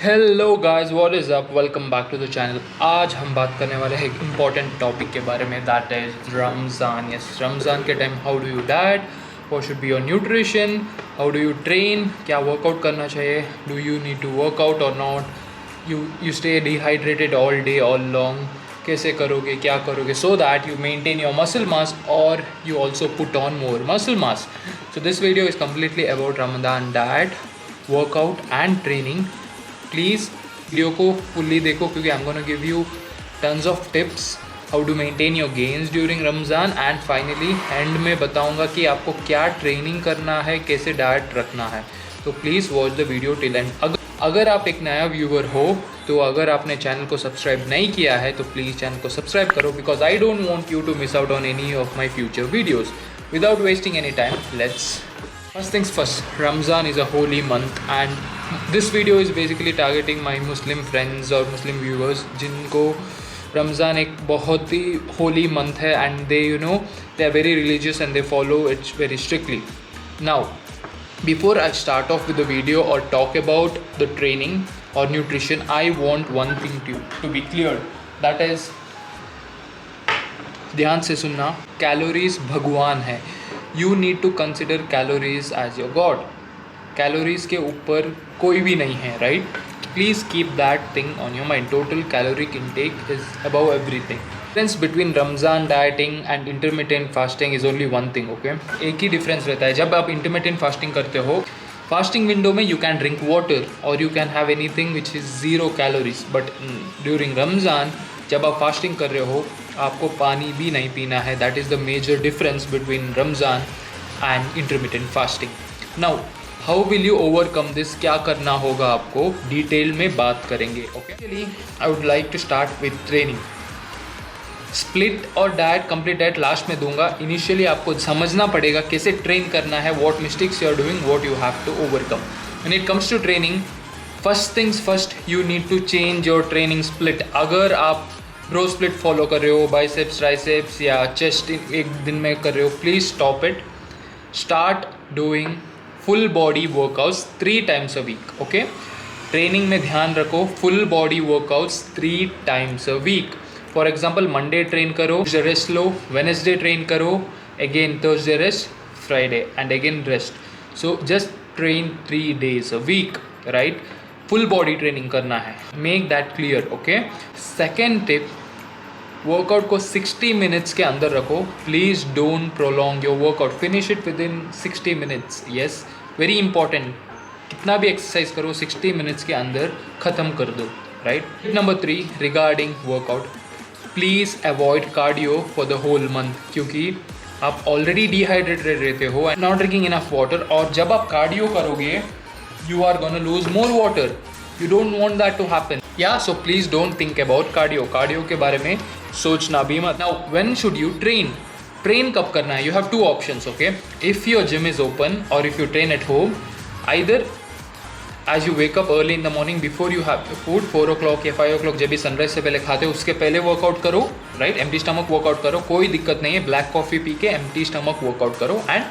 Hello guys, what is up, welcome back to the channel. आज हम बात करने वाले हैं एक इम्पॉर्टेंट टॉपिक के बारे में, that is Ramzan. Yes, Ramzan के time how do you diet, what should be your nutrition, how do you train, क्या वर्कआउट करना चाहिए, do you need to workout और not, you stay dehydrated all day all long, कैसे करोगे, क्या करोगे, so that you maintain your muscle mass और you also put on more muscle mass. So this video is completely about Ramzan diet, workout and training. Please video को fully देखो क्योंकि I am gonna give you tons of tips how to maintain your gains during Ramzan, and finally end में बताऊंगा कि आपको क्या training करना है, कैसे डाइट रखना है। तो please watch the video till and. अगर आप एक नया व्यूअर हो तो अगर आपने चैनल को सब्सक्राइब नहीं किया है तो प्लीज़ चैनल को सब्सक्राइब करो, because I don't want you to miss out on any of my future videos. Without wasting any time, first things first, Ramzan is a holy month and this video is basically targeting my Muslim friends or Muslim viewers जिनको रमज़ान एक बहुत ही holy month है and they are very religious and they follow it very strictly. Now, before I start off with the video or talk about the training or nutrition, I want one thing to be clear, that is, ध्यान से सुनना, calories भगवान है। You need to consider calories as your god. Calories के ऊपर कोई भी नहीं है, right? Please keep that thing on your mind. Total caloric intake is above everything. Difference between Ramzan dieting and intermittent fasting is only one thing, okay? एक ही difference रहता है। जब आप इंटरमिटेंट फास्टिंग करते हो, फास्टिंग विंडो में यू कैन ड्रिंक वाटर और you can have anything which is zero calories, but during Ramzan जब आप फास्टिंग कर रहे हो आपको पानी भी नहीं पीना है। That is the major difference between Ramzan and intermittent fasting. Now how will you overcome this, क्या करना होगा आपको, डिटेल में बात करेंगे, okay? I would like to start with training. Split और डाइट, कंप्लीट डाइट लास्ट में दूंगा। इनिशियली आपको समझना पड़ेगा कैसे ट्रेन करना है, what mistakes you are doing, what you have to overcome. When it comes to training, first things first, you need to change your training split. अगर आप ब्रो स्प्लिट फॉलो कर रहे हो, बाइसेप्स ट्राइसेप्स या chest एक दिन में कर रहे हो, please stop it. Start doing full body workouts 3 times a week, okay? Training में ध्यान रखो, full body workouts 3 times a week। For example, Monday train करो, रेस्ट लो, वेनेसडे ट्रेन करो, again Thursday rest, Friday and again rest. So just train 3 days a week, right? Full body training करना है, make that clear, okay? Second tip, workout को 60 minutes के अंदर रखो। Please don't prolong your workout, finish it with in 60 minutes. Yes, very important. कितना भी exercise करो 60 minutes के अंदर ख़त्म कर दो, right? Tip number 3 regarding workout, please avoid cardio for the whole month, क्योंकि आप ऑलरेडी डिहाइड्रेटेड रहते हो and not drinking enough water, और जब आप कार्डियो करोगे you are gonna lose more water. You don't want that to happen. Yeah, so please don't think about cardio. Cardio के बारे में सोचना भी मत. Now, when should you train? Train कब करना है? You have 2 options, okay? If your gym is open or if you train at home, either as you wake up early in the morning before you have your food, 4 o'clock या 5 o'clock जब भी sunrise से पहले खाते हो उसके पहले workout करो, राइट? एम्प्टी स्टमक वर्कआउट करो, कोई दिक्कत नहीं है। ब्लैक कॉफ़ी पी के एम्प्टी स्टमक वर्कआउट करो एंड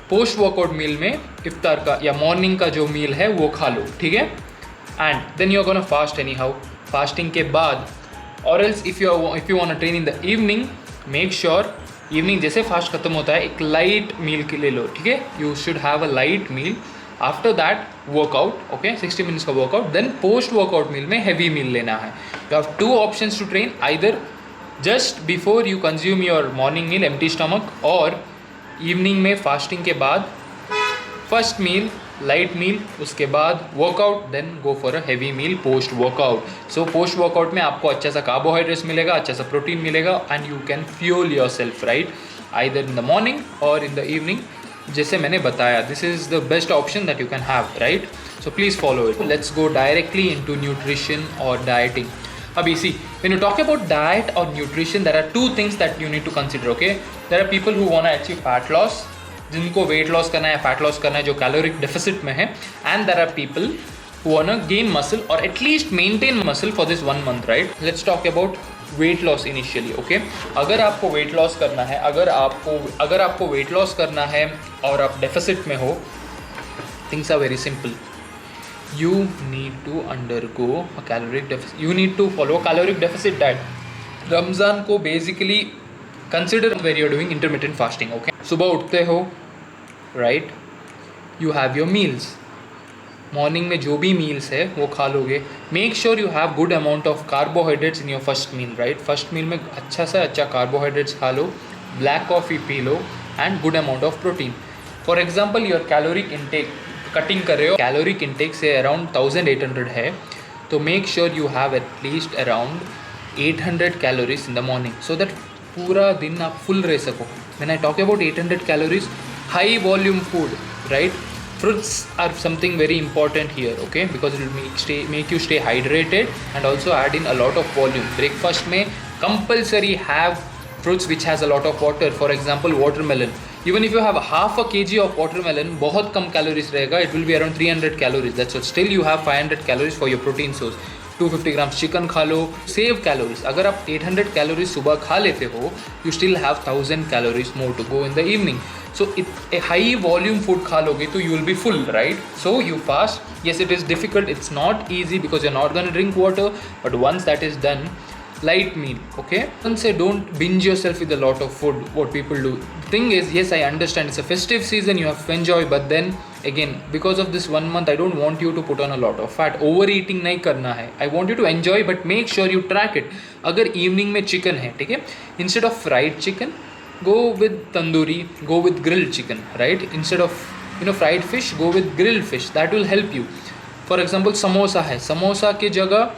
पोस्ट वर्कआउट मील में इफ्तार का या मॉर्निंग का जो मील है वो खा लो, ठीक है? And then you are gonna fast anyhow. Fasting के बाद, और else if you want to train in the evening, make sure evening जैसे फास्ट खत्म होता है एक लाइट मील के ले लो, ठीक है? You should have a light meal. After that workout, okay, 60 minutes का workout, then post workout meal में हैवी मील लेना है। You have 2 options to train, either just before you consume your morning meal empty stomach, और evening में fasting के बाद first meal light meal, उसके बाद workout, then go for a heavy meal post workout. So post workout में आपको अच्छा सा कार्बोहाइड्रेट्स मिलेगा, अच्छा सा प्रोटीन मिलेगा and you can fuel your self, right? Either in the morning और इन द इवनिंग, जैसे मैंने बताया। This is the best option that you can have, right? So please follow it. Let's go directly into nutrition और dieting. Abhi, see, when you talk about diet or nutrition, there are 2 things that you need to consider, okay? There are people who want to achieve fat loss, जिनको weight loss करना है, fat loss करना है, जो caloric deficit में है, and there are people who want to gain muscle or at least maintain muscle for this 1 month, right? Let's talk about weight loss initially, okay? अगर आपको weight loss करना है, अगर आपको weight loss करना है और आप deficit में हो, things are very simple. you need to undergo a caloric deficit. You need to follow a caloric deficit diet. Ramzan को basically consider where you're doing intermittent fasting. Okay, सुबह उठते हो, right, you have your meals. Morning में जो भी meals है वो खा लोगे. Make sure you have good amount of carbohydrates in your first meal, right. First meal में अच्छा से अच्छा कार्बोहाइड्रेट्स खा लो, ब्लैक कॉफ़ी पी लो and good amount of protein. For example your caloric intake cutting कर रहे हो, कैलोरिक इंटेक से अराउंड 1800 है, तो make sure you have at least around 800 calories in the morning, so that पूरा दिन आप फुल रह सको. When I talk about 800 calories, high volume food, right. Fruits are something very important here, okay, because it will make you stay hydrated and also add in a lot of volume. Breakfast में compulsory have fruits which has a lot of water. For example, watermelon. Even if you have half a kg of watermelon, बहुत कम calories रहेगा. It will be around 300 calories. That's all. Still you have 500 calories for your protein source. 250 grams chicken खा लो, save calories. अगर आप 800 calories सुबह खा लेते हो, you still have 1000 calories more to go in the evening. So a high volume food खा लोगे तो you will be full, right. So you fast. Yes, it is difficult, it's not easy because you are not gonna drink water, but once that is done, light meal, okay. Don't say don't binge yourself with a lot of food, what people do. The thing is, yes, I understand it's a festive season, you have to enjoy, but then again, because of this 1 month, I don't want you to put on a lot of fat. Overeating नहीं करना है. I want you to enjoy, but make sure you track it. अगर evening में chicken है, ठीक है, instead of fried chicken, go with tandoori, go with grilled chicken, right. Instead of fried fish, go with grilled fish. That will help you. For example, samosa है, samosa की जगह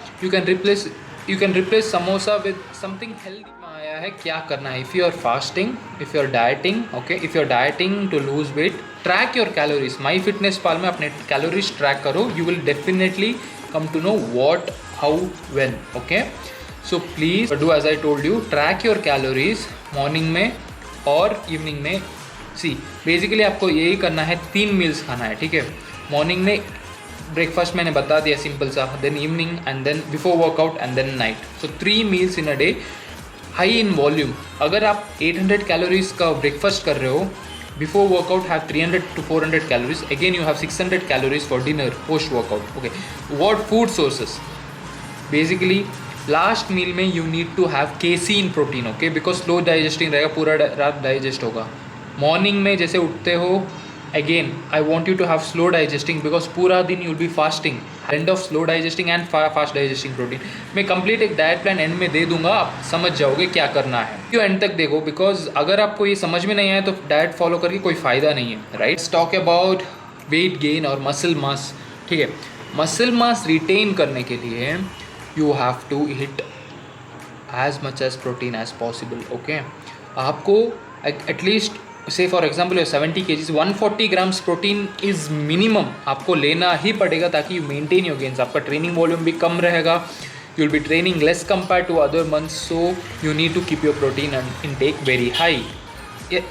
you can replace samosa with something healthy. आया है क्या करना है. If you are fasting, if you are dieting, okay, if you are dieting to lose weight, track your calories. MyFitnessPal में अपने calories track करो. You will definitely come to know what, how, when, okay. So please do as I told you. Track your calories morning में और evening में. See, basically आपको यही करना है. 3 meals खाना है, ठीक है. मॉर्निंग में ब्रेकफास्ट मैंने बता दिया सिंपल सा, then evening and then before workout and then night. So 3 meals in a day, high in volume. अगर आप 800 कैलोरीज का ब्रेकफास्ट कर रहे हो, before workout have 300 to 400 calories, again you have 600 calories for dinner post workout, okay. What food sources, basically last meal में you need to have casein protein, okay, because slow digesting रहेगा, पूरा रात digest होगा. Morning में जैसे उठते हो, again I want you to have slow digesting because पूरा दिन you'll be fasting. Blend of slow digesting and fast digesting protein. मैं complete एक डाइट प्लान एंड में दे दूंगा, आप समझ जाओगे क्या करना है. क्यों एंड तक देखो, बिकॉज अगर आपको ये समझ में नहीं आया तो डाइट फॉलो करके कोई फ़ायदा नहीं है, right. Talk about weight gain और मसल मास, ठीक है. मसल मास रिटेन करने के लिए you have to hit as much as protein as possible, okay. आपको एटलीस्ट से for example 70 kgs, 140 grams protein is minimum आपको लेना ही पड़ेगा ताकि यू मेंटेन योर गेन्स. आपका ट्रेनिंग वॉल्यूम भी कम रहेगा, you will be training less compare to other months, so you need to keep your protein intake very high.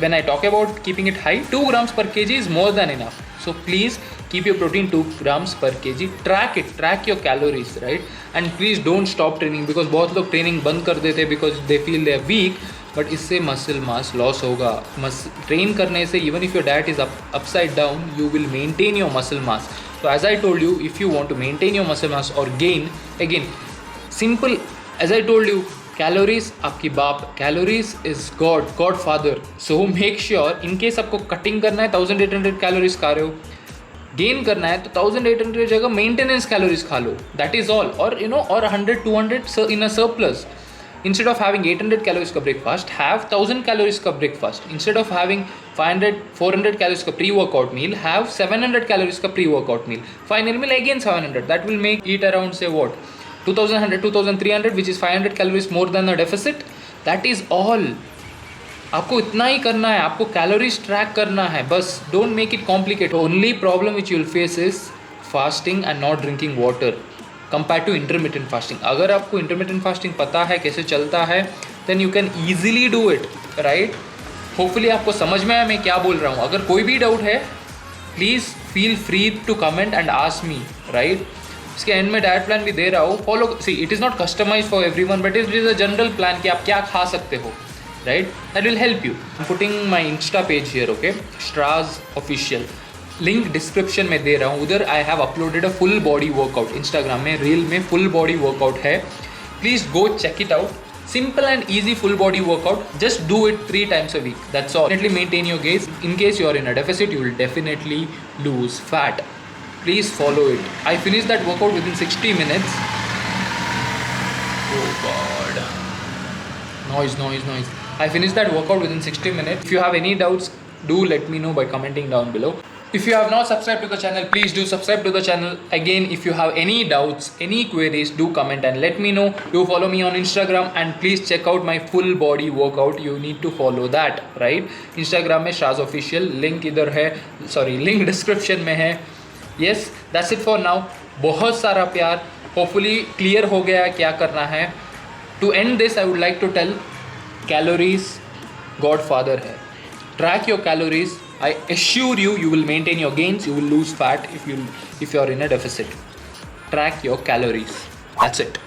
When I talk about keeping it high, 2 grams per kg is more than enough. So please keep your protein 2 grams per kg. Track it, track your calories, right? And please don't stop training because बहुत लोग training बंद कर देते हैं because they feel they are weak. But इससे muscle mass loss होगा. Train करने से even if your diet is upside down, you will maintain your muscle mass. So as I told you, if you want to maintain your muscle mass or gain, again, simple, as I told you, calories आपकी बाप, calories is God father. So make sure, in case आपको cutting करना है 1800 calories खा रहे हो, gain करना है तो 1800 जगह मेंटेनेंस कैलोरीज खा लो, दैट इज ऑल. और और 100-200 in a surplus. Instead of having 800 calories का breakfast, have 1000 calories का breakfast. Instead of having 500-400 calories का pre-workout meal, have 700 calories का pre-workout meal. Final meal again 700. That will make it around say what? 2100-2300, which is 500 calories more than the deficit. That is all. आपको इतना ही करना है, आपको calories track करना है, बस. Don't make it complicate. Only problem which you will face is fasting and not drinking water compare to intermittent fasting. अगर आपको इंटरमीडियंट फास्टिंग पता है कैसे चलता है, then you can easily do it, right. Hopefully आपको समझ में आया मैं क्या बोल रहा हूँ. अगर कोई भी डाउट है, please feel free to comment and ask me, right. इसके एंड में डाइट प्लान भी दे रहा हूँ, follow. See, it is not customize for everyone, but it is a general plan कि आप क्या खा सकते हो, right? That will help you. I'm putting my Insta page here, okay? Straws Official. Link description में दे रहा हूँ, उधर I have uploaded a full body workout, Instagram में रील में फुल बॉडी वर्कआउट है, please go check it out. Simple and easy full body workout. Just do it 3 times a week. That's all. Definitely maintain your gains. In case you are in a deficit, you will definitely lose fat. Please follow it. I finished that workout within 60 minutes. Oh God. Noise. I finished that workout within 60 minutes. If you have any doubts, do let me know by commenting down below. If you have not subscribed to the channel, please do subscribe to the channel. Again, if you have any doubts, any queries, do comment and let me know. Do follow me on Instagram and please check out my full body workout. You need to follow that, right? Instagram में Shaz Official, link इधर है, link description में है. Yes, that's it for now. बहुत सारा प्यार. Hopefully clear हो गया क्या करना है. To end this, I would like to tell, calories Godfather है. Track your calories. I assure you, you will maintain your gains. You will lose fat if you are in a deficit. Track your calories. That's it.